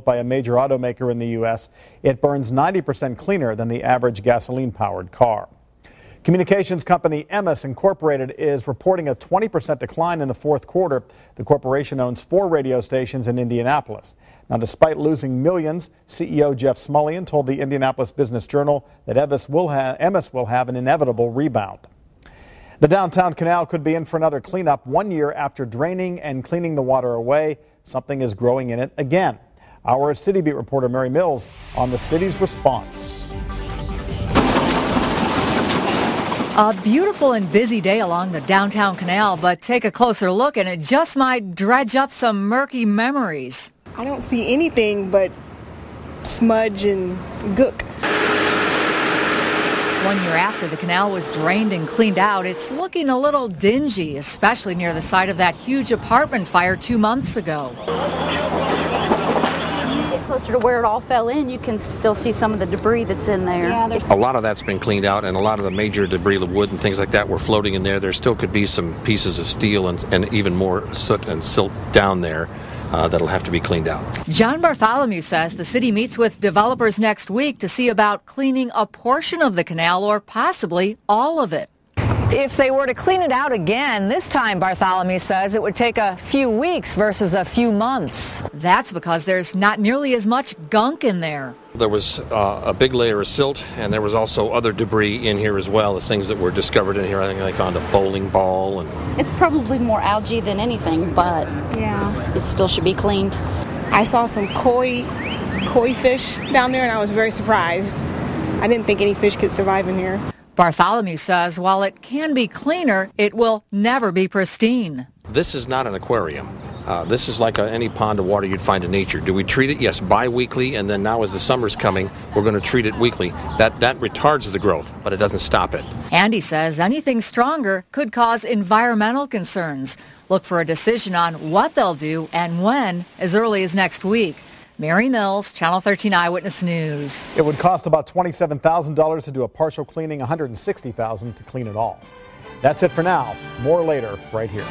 by a major automaker in the U.S. It burns 90% cleaner than the average gasoline-powered car. Communications company Emmis Incorporated is reporting a 20% decline in the fourth quarter. The corporation owns 4 radio stations in Indianapolis. Now, despite losing millions, CEO Jeff Smulyan told the Indianapolis Business Journal that Emmis will have an inevitable rebound. The downtown canal could be in for another cleanup 1 year after draining and cleaning the water away. Something is growing in it again. Our City Beat reporter Mary Mills on the city's response. A beautiful and busy day along the downtown canal, but take a closer look and it just might dredge up some murky memories. I don't see anything but smudge and gook. 1 year after the canal was drained and cleaned out, it's looking a little dingy, especially near the site of that huge apartment fire 2 months ago. Closer to where it all fell in, you can still see some of the debris that's in there. A lot of that's been cleaned out, and a lot of the major debris, the wood and things like that, were floating in there. There still could be some pieces of steel and even more soot and silt down there that'll have to be cleaned out. John Bartholomew says the city meets with developers next week to see about cleaning a portion of the canal or possibly all of it. If they were to clean it out again, this time Bartholomew says it would take a few weeks versus a few months. That's because there's not nearly as much gunk in there. There was a big layer of silt, and there was also other debris in here as well, as things that were discovered in here. I think they found a bowling ball. It's probably more algae than anything, but it still should be cleaned. I saw some koi fish down there, and I was very surprised. I didn't think any fish could survive in here. Bartholomew says while it can be cleaner, it will never be pristine. This is not an aquarium. This is like any pond of water you'd find in nature. Do we treat it? Yes, bi-weekly, and then now as the summer's coming, we're going to treat it weekly. That retards the growth, but it doesn't stop it. Andy says anything stronger could cause environmental concerns. Look for a decision on what they'll do and when as early as next week. Mary Mills, Channel 13 Eyewitness News. It would cost about $27,000 to do a partial cleaning, $160,000 to clean it all. That's it for now. More later, right here.